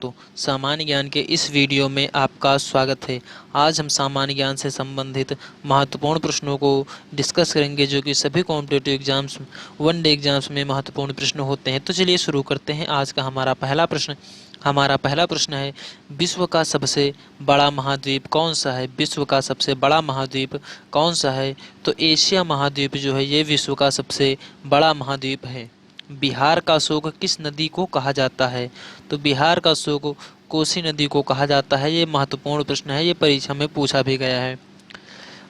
तो सामान्य ज्ञान के इस वीडियो में आपका स्वागत है। आज हम सामान्य ज्ञान से संबंधित महत्वपूर्ण प्रश्नों को डिस्कस करेंगे जो कि सभी competitive exams one day exams में महत्वपूर्ण प्रश्न होते हैं। तो चलिए शुरू करते हैं। आज का हमारा पहला प्रश्न है, विश्व का सबसे बड़ा महाद्वीप कौन सा है? विश्व का सबसे बड़ा महाद्वीप कौन सा है? तो एशिया महाद्वीप जो है ये विश्व का सबसे बड़ा महाद्वीप है। बिहार का शोक किस नदी को कहा जाता है? तो बिहार का शोक कोसी नदी को कहा जाता है। ये महत्वपूर्ण प्रश्न है, ये परीक्षा में पूछा भी गया है।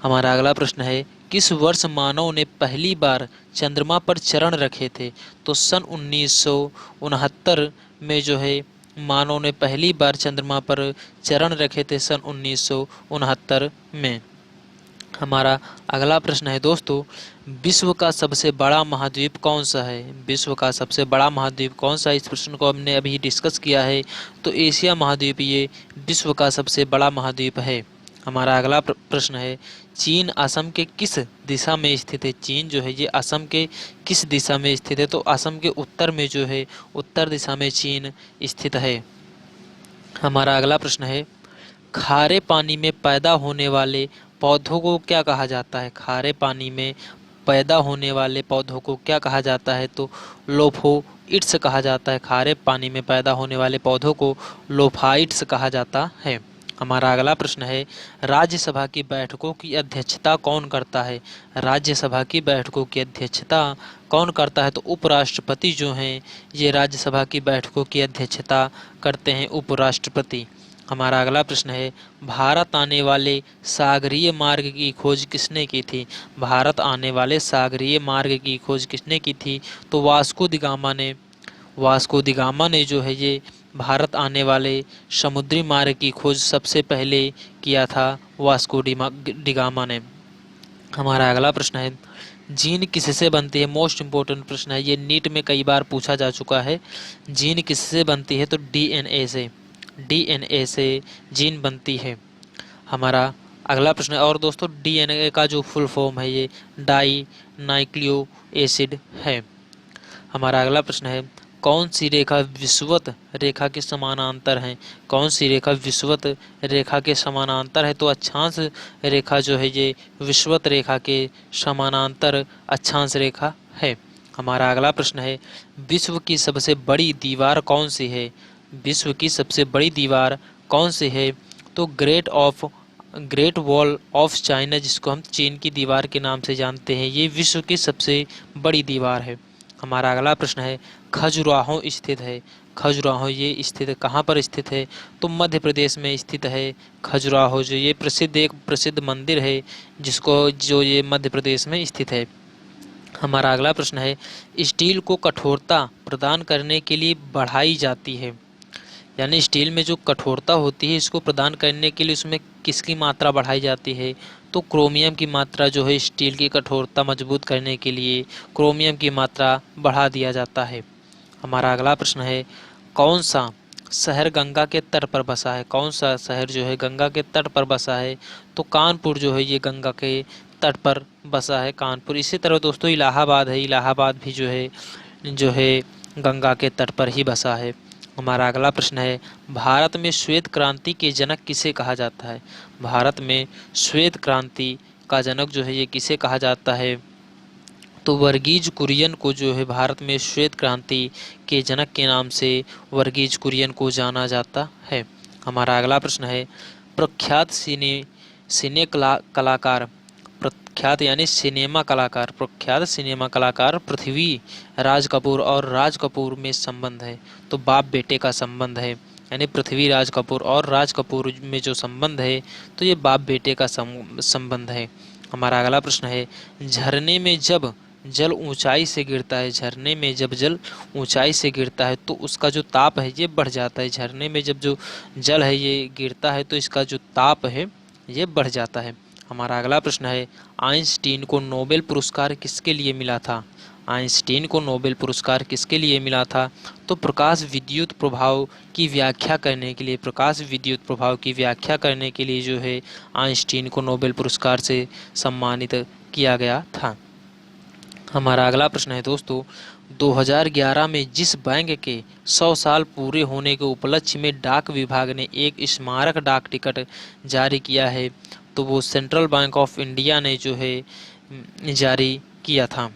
हमारा अगला प्रश्न है, किस वर्ष मानव ने पहली बार चंद्रमा पर चरण रखे थे? तो सन 1969 में जो है मानव ने पहली बार चंद्रमा पर चरण रखे थे, सन 1969 में। हमारा अगला प्रश्न है दोस्तों, विश्व का सबसे बड़ा महाद्वीप कौन सा है? विश्व का सबसे बड़ा महाद्वीप कौन सा है? इस प्रश्न को हमने अभी डिस्कस किया है। तो एशिया महाद्वीप ये विश्व का सबसे बड़ा महाद्वीप है। हमारा अगला प्रश्न है, चीन असम के किस दिशा में स्थित है? चीन जो है ये असम के किस दिशा में स्थित है? तो असम के उत्तर में जो है उत्तर दिशा में चीन स्थित है। हमारा अगला प्रश्न है, खारे पानी में पैदा होने वाले पौधों को क्या कहा जाता है? खारे पानी में पैदा होने वाले पौधों को क्या कहा जाता है? तो लोफोइट्स कहा जाता है। खारे पानी में पैदा होने वाले पौधों को लोफाइट्स कहा जाता है। हमारा अगला प्रश्न है, राज्यसभा की बैठकों की अध्यक्षता कौन करता है? राज्यसभा की बैठकों की अध्यक्षता कौन करता है? तो उपराष्ट्रपति जो हैं ये राज्यसभा की बैठकों की अध्यक्षता करते हैं, उपराष्ट्रपति। हमारा अगला प्रश्न है, भारत आने वाले सागरीय मार्ग की खोज किसने की थी? भारत आने वाले सागरीय मार्ग की खोज किसने की थी? तो वास्को दी गामा ने जो है ये भारत आने वाले समुद्री मार्ग की खोज सबसे पहले किया था, वास्को डी गामा ने। हमारा अगला प्रश्न है, जीन किससे बनती है? मोस्ट इम्पोर्टेंट प्रश्न है, ये नीट में कई बार पूछा जा चुका है। जीन किससे बनती है? तो डीएनए से जीन बनती है। हमारा अगला प्रश्न है, और दोस्तों डीएनए का जो फुल फॉर्म है ये डाई नाइक्लियो एसिड है। हमारा अगला प्रश्न है, कौन सी रेखा विषुवत रेखा के समानांतर है? कौन सी रेखा विषुवत रेखा के समानांतर है? तो अक्षांश रेखा जो है ये विषुवत रेखा के समानांतर अक्षांश रेखा है। हमारा अगला प्रश्न है, विश्व की सबसे बड़ी दीवार कौन सी है? विश्व की सबसे बड़ी दीवार कौन सी है? तो ग्रेट वॉल ऑफ चाइना, जिसको हम चीन की दीवार के नाम से जानते हैं, ये विश्व की सबसे बड़ी दीवार है। हमारा अगला प्रश्न है, खजुराहो स्थित है। खजुराहो ये स्थित कहाँ पर स्थित है? तो मध्य प्रदेश में स्थित है खजुराहो, जो ये एक प्रसिद्ध मंदिर है जो ये मध्य प्रदेश में स्थित है। हमारा अगला प्रश्न है, स्टील को कठोरता प्रदान करने के लिए बढ़ाई जाती है, यानी स्टील में जो कठोरता होती है इसको प्रदान करने के लिए उसमें किसकी मात्रा बढ़ाई जाती है? तो क्रोमियम की मात्रा जो है स्टील की कठोरता मजबूत करने के लिए क्रोमियम की मात्रा बढ़ा दिया जाता है। हमारा अगला प्रश्न है, कौन सा शहर गंगा के तट पर बसा है? कौन सा शहर जो है गंगा के तट पर बसा है? तो कानपुर जो है ये गंगा के तट पर बसा है, कानपुर। इसी तरह दोस्तों इलाहाबाद है, इलाहाबाद भी जो है गंगा के तट पर ही बसा है। हमारा अगला प्रश्न है, भारत में श्वेत क्रांति के जनक किसे कहा जाता है? भारत में श्वेत क्रांति का जनक जो है ये किसे कहा जाता है? तो वर्गीज कुरियन को जो है भारत में श्वेत क्रांति के जनक के नाम से वर्गीज कुरियन को जाना जाता है। हमारा अगला प्रश्न है, प्रख्यात सिनेमा कलाकार पृथ्वी राज कपूर और राज कपूर में संबंध है। तो बाप बेटे का संबंध है, यानी पृथ्वी राज कपूर और राज कपूर में जो संबंध है तो ये बाप बेटे का संबंध है। हमारा अगला प्रश्न है, झरने में जब जल ऊंचाई से गिरता है, झरने में जब जल ऊंचाई से गिरता है तो उसका जो ताप है ये बढ़ जाता है। झरने में जब जो जल है ये गिरता है तो इसका जो ताप है ये बढ़ जाता है। हमारा अगला प्रश्न है, आइंस्टीन को नोबेल पुरस्कार किसके लिए मिला था? आइंस्टीन को नोबेल पुरस्कार किसके लिए मिला था? तो प्रकाश विद्युत प्रभाव की व्याख्या करने के लिए जो है आइंस्टीन को नोबेल पुरस्कार से सम्मानित किया गया था। हमारा अगला प्रश्न है दोस्तों, 2011 में जिस बैंक के 100 साल पूरे होने के उपलक्ष्य में डाक विभाग ने एक स्मारक डाक टिकट जारी किया है, तो वो सेंट्रल बैंक ऑफ इंडिया ने जो है जारी किया था।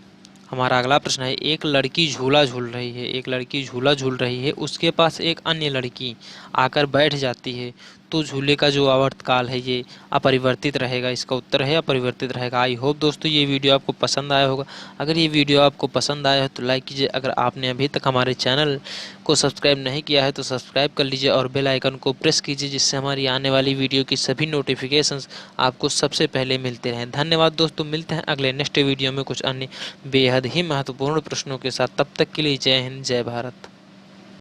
हमारा अगला प्रश्न है, एक लड़की झूला झूल रही है, एक लड़की झूला झूल रही है, उसके पास एक अन्य लड़की आकर बैठ जाती है, तो झूले का जो आवर्तकाल है ये अपरिवर्तित रहेगा। इसका उत्तर है अपरिवर्तित रहेगा। आई होप दोस्तों ये वीडियो आपको पसंद आया होगा। अगर ये वीडियो आपको पसंद आया है तो लाइक कीजिए। अगर आपने अभी तक हमारे चैनल को सब्सक्राइब नहीं किया है तो सब्सक्राइब कर लीजिए और बेल आइकन को प्रेस कीजिए, जिससे हमारी आने वाली वीडियो की सभी नोटिफिकेशंस आपको सबसे पहले मिलते रहें। धन्यवाद दोस्तों, मिलते हैं अगले नेक्स्ट वीडियो में कुछ अन्य बेहद ही महत्वपूर्ण प्रश्नों के साथ। तब तक के लिए जय हिंद, जय भारत।